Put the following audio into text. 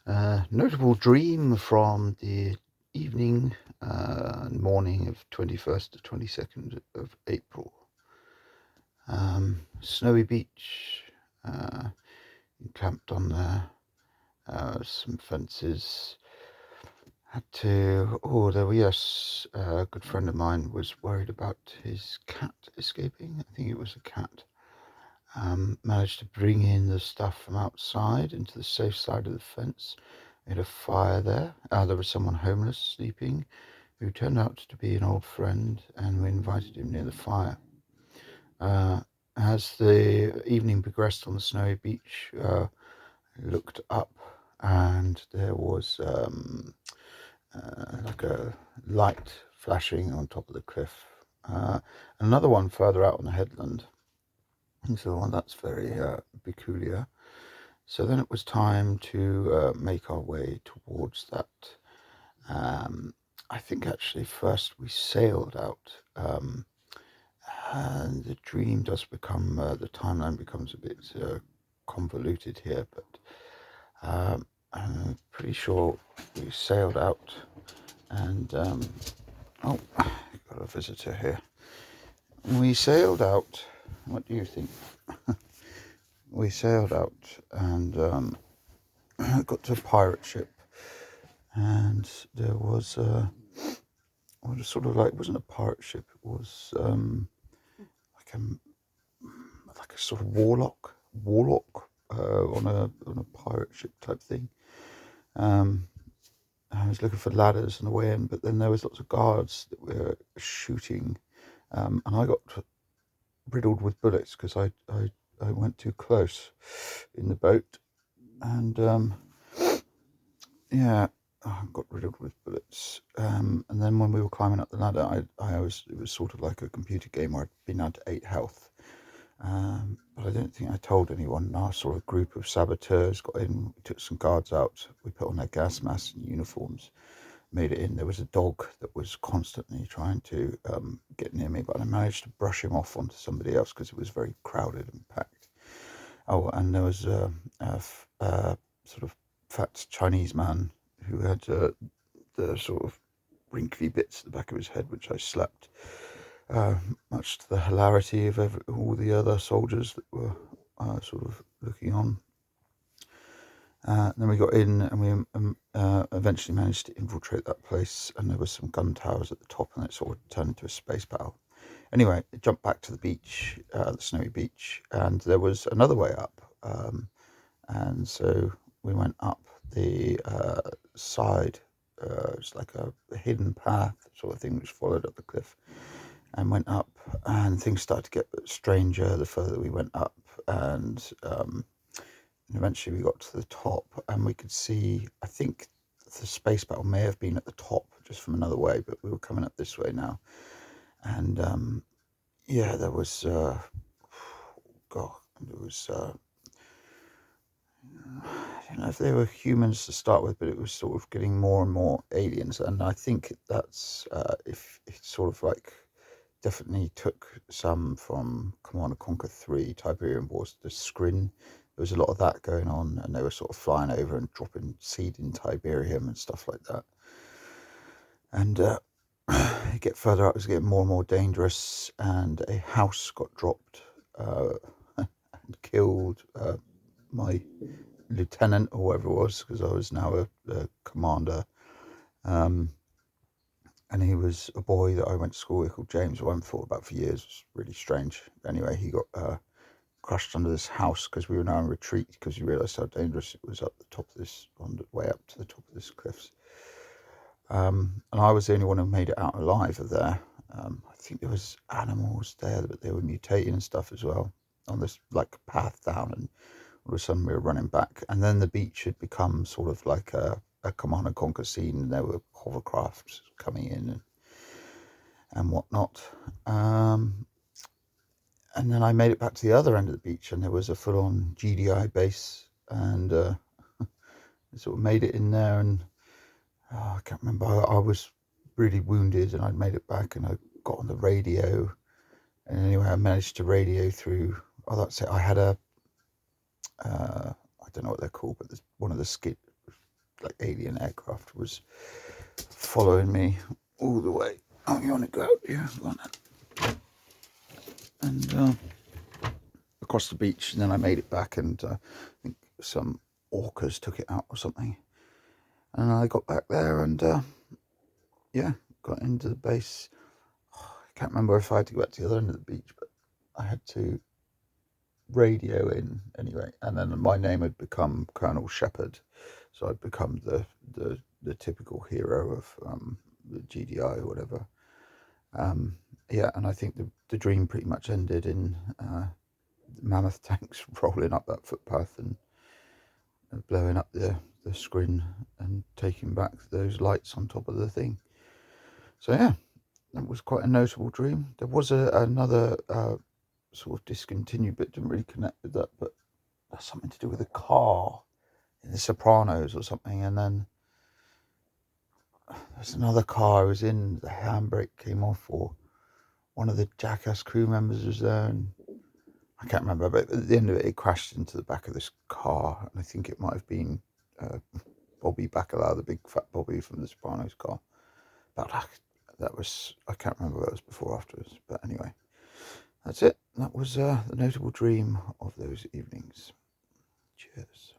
Notable dream from the evening and morning of 21st to 22nd of April. Snowy beach, encamped on there, some fences. Yes, a good friend of mine was worried about his cat escaping. I think it was a cat. Managed to bring in the stuff from outside into the safe side of the fence. We had a fire there. There was someone homeless sleeping who turned out to be an old friend, and we invited him near the fire. As the evening progressed on the snowy beach, I looked up and there was like a light flashing on top of the cliff. Another one further out on the headland. So that's very peculiar. So then it was time to make our way towards that. I think actually first we sailed out, and the dream does become, the timeline becomes a bit convoluted here, but I'm pretty sure we sailed out and, oh, got a visitor here. We sailed out, what do you think? We sailed out and got to a pirate ship, and there was sort of like, it wasn't a pirate ship, it was like a sort of warlock on a pirate ship type thing. I was looking for ladders on the way in, but then there was lots of guards that were shooting, and I got riddled with bullets because I went too close in the boat, and yeah, I got riddled with bullets. And then when we were climbing up the ladder, it was sort of like a computer game where I'd been down to 8 health. But I don't think I told anyone. Our sort of group of saboteurs got in, we took some guards out, we put on their gas masks and uniforms, made it in. There was a dog that was constantly trying to get near me, but I managed to brush him off onto somebody else because it was very crowded and packed. Oh, and there was a sort of fat Chinese man who had the sort of wrinkly bits at the back of his head, which I slapped, much to the hilarity of all the other soldiers that were sort of looking on. Then we got in, and we eventually managed to infiltrate that place, and there was some gun towers at the top, and it sort of turned into a space battle. Anyway, it jumped back to the beach, the snowy beach, and there was another way up, and so we went up the side. It's like a hidden path sort of thing which followed up the cliff and went up, and things started to get stranger the further we went up, and eventually we got to the top, and we could see, I think the space battle may have been at the top just from another way, but we were coming up this way now, and yeah, there was God, there was I don't know if they were humans to start with, but it was sort of getting more and more aliens, and I think that's if it's sort of like definitely took some from Command and Conquer 3, Tiberium Wars, the Skrin. There was a lot of that going on, and they were sort of flying over and dropping seed in Tiberium and stuff like that. And you get further up, it was getting more and more dangerous, and a house got dropped and killed my lieutenant, or whatever it was, because I was now a commander. And he was a boy that I went to school with called James, who I haven't thought about for years. It was really strange. Anyway, he got crushed under this house because we were now in retreat because we realised how dangerous it was up the top of this, on the way up to the top of this cliffs. And I was the only one who made it out alive of there. I think there was animals there, but they were mutating and stuff as well on this like path down, and all of a sudden we were running back. And then the beach had become sort of like a Command and Conquer scene, and there were hovercrafts coming in and whatnot. And then I made it back to the other end of the beach, and there was a full-on GDI base, and I sort of made it in there, and I can't remember, I was really wounded, and I'd made it back, and I got on the radio, and anyway, I managed to radio through, oh, that's it, I had I don't know what they're called, but there's one of the like alien aircraft was following me all the way. Oh, you want to go out? Yeah, go on then. And across the beach, and then I made it back, and I think some orcas took it out or something. And I got back there, and yeah, got into the base. I can't remember if I had to go back to the other end of the beach, but I had to radio in anyway. And then my name had become Colonel Shepherd, so I'd become the typical hero of the GDI or whatever. Yeah, and I think the dream pretty much ended in mammoth tanks rolling up that footpath and blowing up the screen and taking back those lights on top of the thing. So yeah, that was quite a notable dream. There was another sort of discontinued bit, didn't really connect with that, but that's something to do with a car in the Sopranos or something. And then there's another car I was in, the handbrake came off, or one of the Jackass crew members was there, and I can't remember, but at the end of it, it crashed into the back of this car, and I think it might have been Bobby Bacala, the big fat Bobby from the Sopranos car. But that was, I can't remember what it was before or afterwards, but anyway, that's it. That was the notable dream of those evenings. Cheers.